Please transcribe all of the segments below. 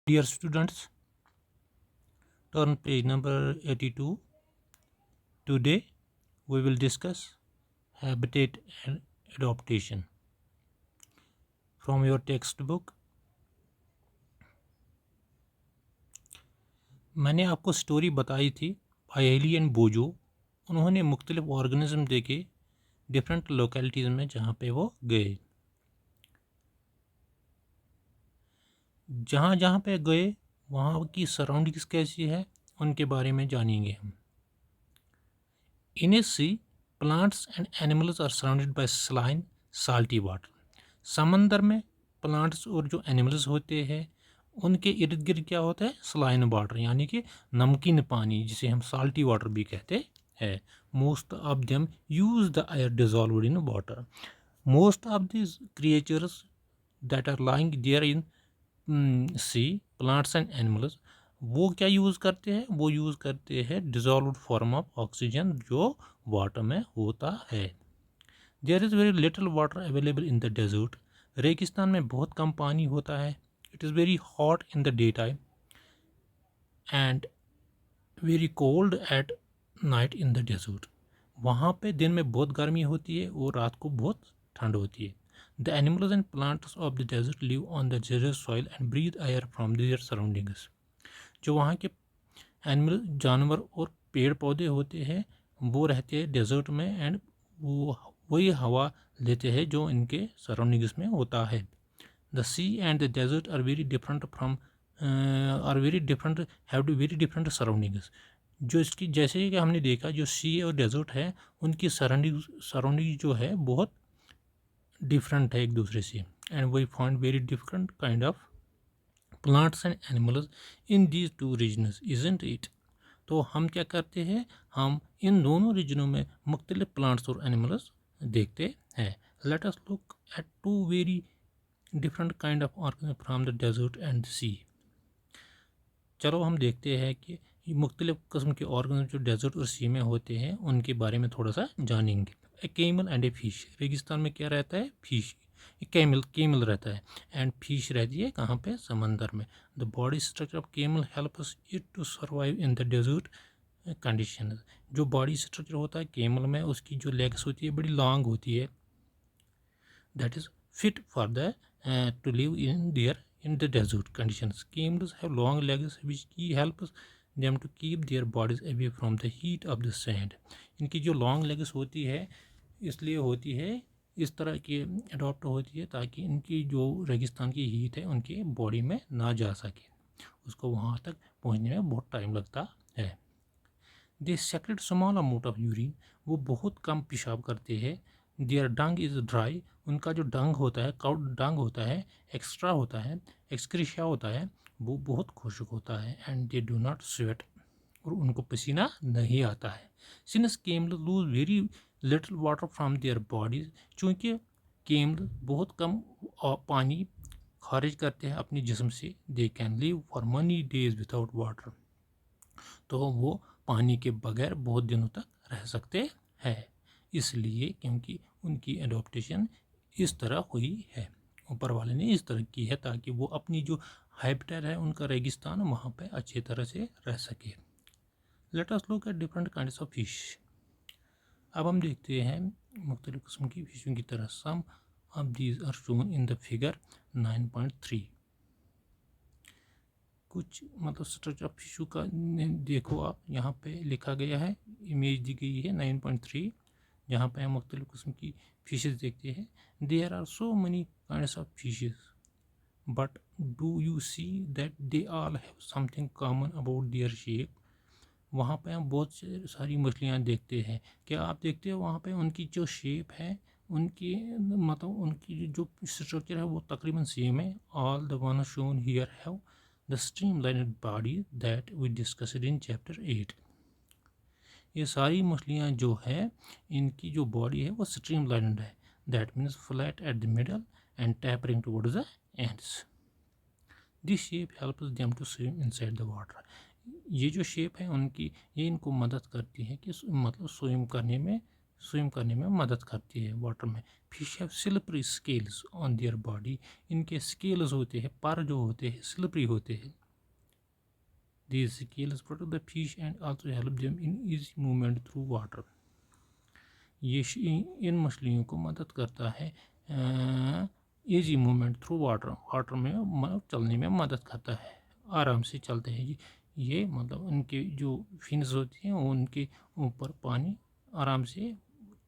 Dear students, turn page number 82. Today we will discuss habitat and adaptation from your textbook. मैंने आपको story बताई थी पायेली and बोजो। उन्होंने मुख्तलिफ ऑर्गेनिज्म देखे डिफरेंट लोकेलिटीज़ में जहाँ पे वो गए। जहाँ जहाँ पे गए वहाँ की सराउंडिंग्स कैसी है उनके बारे में जानेंगे हम। In a sea plants and animals are surrounded by saline salty water. समंदर में प्लांट्स और जो एनिमल्स होते हैं उनके इर्द गिर्द क्या होता है, सलाइन वाटर, यानी कि नमकीन पानी, जिसे हम साल्टी वाटर भी कहते हैं। Most of them use the air dissolved in water. Most of this creatures that are lying there in sea, plants and animals, वो क्या यूज़ करते हैं, वो यूज़ करते हैं डिजॉल्व्ड फॉर्म ऑफ ऑक्सीजन जो वाटर में होता है। There is very little water available in the desert. रेगिस्तान में बहुत कम पानी होता है। It is very hot in the day time and very cold at night in the desert. वहाँ पे दिन में बहुत गर्मी होती है और रात को बहुत ठंड होती है। The animals and plants of the desert live on the desert soil and breathe air from their surroundings. जो वहाँ के एनिमल, जानवर और पेड़ पौधे होते हैं वो रहते हैं डेजर्ट में एंड वो वही हवा लेते हैं जो इनके सराउंडिंग्स में होता है। The sea and the desert are very different from have very different surroundings. जो इसकी, जैसे कि हमने देखा, जो सी और डेजर्ट है उनकी सराउंडिंग जो है बहुत डिफरेंट है एक दूसरे से। And we find very different kind of plants and animals in these two regions, isn't it. तो हम क्या करते हैं, हम इन दोनों रीजनों में मुख्तलिफ प्लांट्स और एनिमल्स देखते हैं। Let us look at two very different kind of organism from the desert and sea. चलो हम देखते हैं कि मुख्तलिफ किस्म के ऑर्गेनिज्म जो डेजर्ट और सी में होते हैं उनके बारे में थोड़ा सा जानेंगे। ए केमल एंड ए फिश। रेगिस्तान में क्या रहता है, फिश। केमल रहता है एंड फिश रहती है कहाँ पे, समंदर में। The body structure of camel helps it to survive in the desert condition. जो बॉडी स्ट्रक्चर होता है केमल में, उसकी जो लेग्स होती है बड़ी लॉन्ग होती है, that is fit for the to live in the desert conditions. Camels have long legs which helps them to keep their bodies away from the heat of the sand. इनकी जो long legs होती है इसलिए होती है, इस तरह की अडॉप्ट होती है ताकि इनकी जो रेगिस्तान की हीट है उनकी बॉडी में ना जा सके, उसको वहाँ तक पहुँचने में बहुत टाइम लगता है। They secrete small amount of urine. वो बहुत कम पेशाब करते हैं। Their dung is dry. उनका जो डंग होता है, काउ डंग होता है, एक्स्ट्रा होता है, एक्सक्रीशिया होता है, वो बहुत खुश्क होता है। And they do not sweat. और उनको पसीना नहीं आता है। Since camel lose very little water from their bodies. चूँकि केमल बहुत कम पानी खारिज करते हैं अपने जिस्म से, they can live for many days without water. तो वो पानी के बगैर बहुत दिनों तक रह सकते हैं, इसलिए क्योंकि उनकी एडोप्टेशन इस तरह हुई है, ऊपर वाले ने इस तरह की है ताकि वो अपनी जो हैबिटेट है उनका रेगिस्तान वहाँ पे अच्छी तरह से रह सके। Late us look at different kinds of fish. अब हम देखते हैं मुख्तलिफ किस्म की फिशों की तरह। Some of these are shown in the figure 9.3। कुछ मतलब स्ट्रक्चर ऑफ फिशू का देखो आप, यहाँ पे लिखा गया है, इमेज दी गई है 9.3, जहाँ पे हम मुख्तलिफ किस्म की फिशेस देखते हैं। There are so many kinds of fishes but do you see that they all have something common about their shape. वहाँ पे हम बहुत सारी मछलियाँ देखते हैं, क्या आप देखते हो वहाँ पे उनकी जो शेप है, उनकी मतलब उनकी जो स्ट्रक्चर है वो तकरीबन सेम है। All the one shown here have the streamlined body that we discussed in chapter 8। ये सारी मछलियाँ जो है इनकी जो बॉडी है वो स्ट्रीमलाइंड है, that means flat at the middle and tapering towards the ends. This shape helps them to swim inside the water. ये जो शेप है उनकी, ये इनको मदद करती है कि मतलब स्विम करने में स्विम करने में मदद करती है वाटर में। Fish have slippery scales on their body, इनके स्केल्स होते हैं, पर जो होते हैं स्लिपरी होते हैं। These scales protect the fish and also help them in easy movement through water. ये इन मछलियों को मदद करता है easy movement through water, water में चलने में मदद करता है, आराम से चलते हैं जी। ये मतलब उनके जो फिन्स होती हैं उनके ऊपर पानी आराम से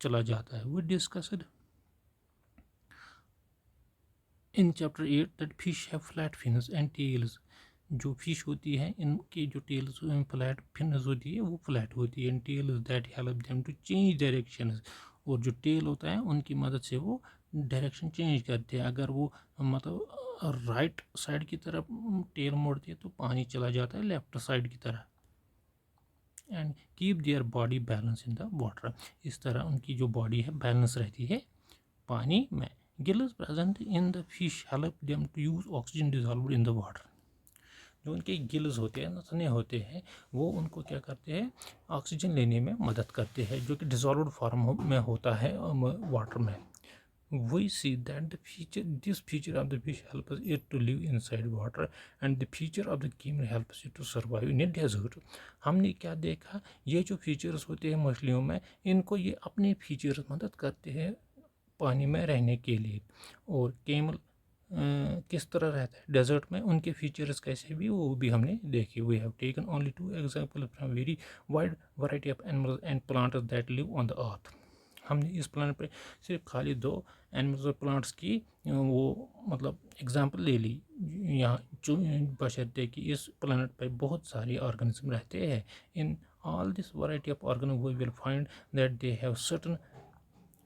चला जाता है। We discussed in chapter 8 that fish have flat fins and tails. जो फिश होती है इनकी जो टेल्स फ्लैट फिन्स होती है वो फ्लैट होती है। And tails that help them to change directions, और जो टेल होता है उनकी मदद से वो डायरेक्शन चेंज करते हैं। अगर वो मतलब राइट साइड की तरफ टेल मोड़ती है तो पानी चला जाता है लेफ्ट साइड की तरह। And keep their body balance in the water, इस तरह उनकी जो बॉडी है बैलेंस रहती है पानी में। Gills present in the fish help them to use oxygen dissolved in the water. जो उनके गिल्स होते हैं, नसने होते हैं, वो उनको क्या करते हैं, ऑक्सीजन लेने में मदद करते हैं, जो कि डिजॉल्व्ड फॉर्म में होता है वाटर में। We see that this feature of the fish helps it to live inside water and the feature of the camel helps it to survive in a desert. हमने क्या देखा, ये जो फीचर्स होते हैं मछलियों में, इनको ये अपने फीचर्स मदद करते हैं पानी में रहने के लिए। और केमल किस तरह रहता है डेजर्ट में, उनके फीचर्स कैसे भी वो भी हमने देखे। We have taken only 2 example from very wide variety of animals and plants that live on the earth. हमने इस प्लानट पे सिर्फ खाली 2 एनिमल्स और प्लांट्स की वो मतलब एग्जांपल ले ली, यहाँ जो बशर्ते कि इस प्लानट पे बहुत सारे ऑर्गेनिज्म रहते हैं। In all this variety of organism we will find that they have certain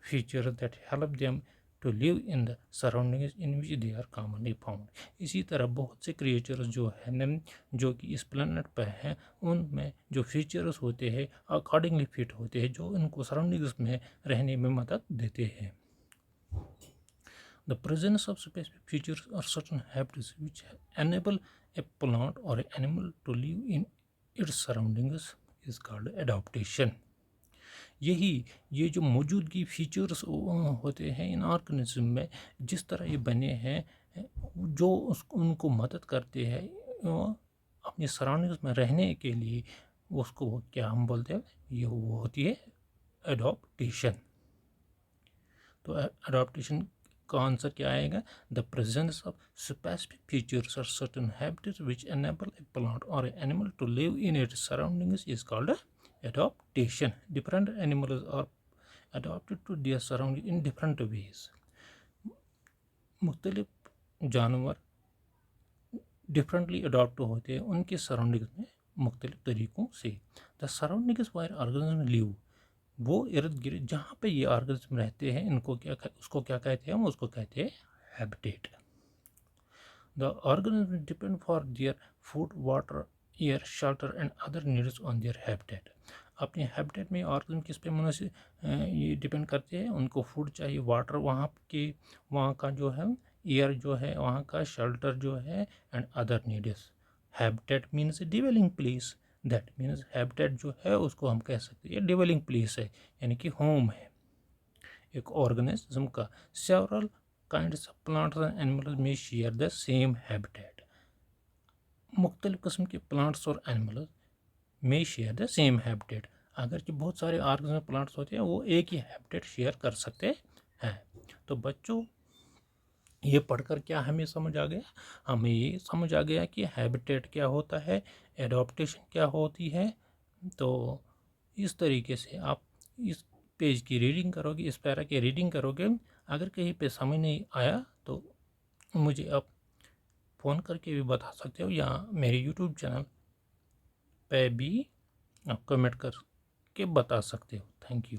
feature that help them to live in the surroundings in which they are commonly found. इसी तरह बहुत से क्रिएचर्स जो है जो कि इस प्लानट पर हैं, उनमें जो फीचर्स होते हैं अकॉर्डिंगली फिट होते हैं, जो उनको सराउंडिंग्स में रहने में मदद देते हैं। The presence of specific features or certain habits which enable a plant or an animal to live in its surroundings is called adaptation. ये जो मौजूदगी फीचर्स होते हैं इन ऑर्गेनिज्म में, जिस तरह ये बने हैं, जो उनको मदद करते हैं अपनी सराउंडिंग्स में रहने के लिए, उसको क्या हम बोलते हैं, ये वो होती है एडॉप्टेशन। तो एडॉप्टेशन का आंसर क्या आएगा, the presence of specific features or certain habits which enable a plant or animal to live in its surroundings is called adaptation. Different animals are adapted to their surroundings in different ways. मुख्तलिफ जानवर differently adopt होते हैं उनके surroundings में मुख्तलिफ तरीक़ों से। The surroundings wire organism live, वो इर्द गिर्द जहाँ पे ये ऑर्गेनिज्म रहते हैं इनको उसको क्या कहते हैं, हम उसको कहते हैं habitat. The organism depend for their food, water, air, shelter and other needs on their habitat. अपने हैबिटेट में ऑर्गेनिज्म किस पे मुनसिब ये डिपेंड करते हैं, उनको फूड चाहिए, वाटर वहाँ का जो है, एयर जो है वहाँ का, शेल्टर जो है, and other needs. Habitat means dwelling place, that means habitat जो है उसको हम कह सकते हैं डिवेलिंग प्लेस है, यानी कि होम है एक ऑर्गेनिज्म का। Several kinds of plants and animals में शेयर द सेम हैबिटेट। मुख्तलिफ किस्म के प्लांट्स और एनिमल्स में शेयर द सेम हैबिटेट। अगर कि बहुत सारे ऑर्गेनिज्म प्लांट्स होते हैं वो एक ही हैबिटेट शेयर कर सकते हैं। तो बच्चों, ये पढ़कर क्या हमें समझ आ गया, हमें ये समझ आ गया कि हैबिटेट क्या होता है, एडॉप्टेशन क्या होती है। तो इस तरीके से आप इस पेज की रीडिंग करोगे, इस पैरा की रीडिंग करोगे। अगर कहीं पे समझ नहीं आया तो मुझे आप फ़ोन करके भी बता सकते हो, या मेरे यूट्यूब चैनल पे भी आप कमेंट करके बता सकते हो। Thank you.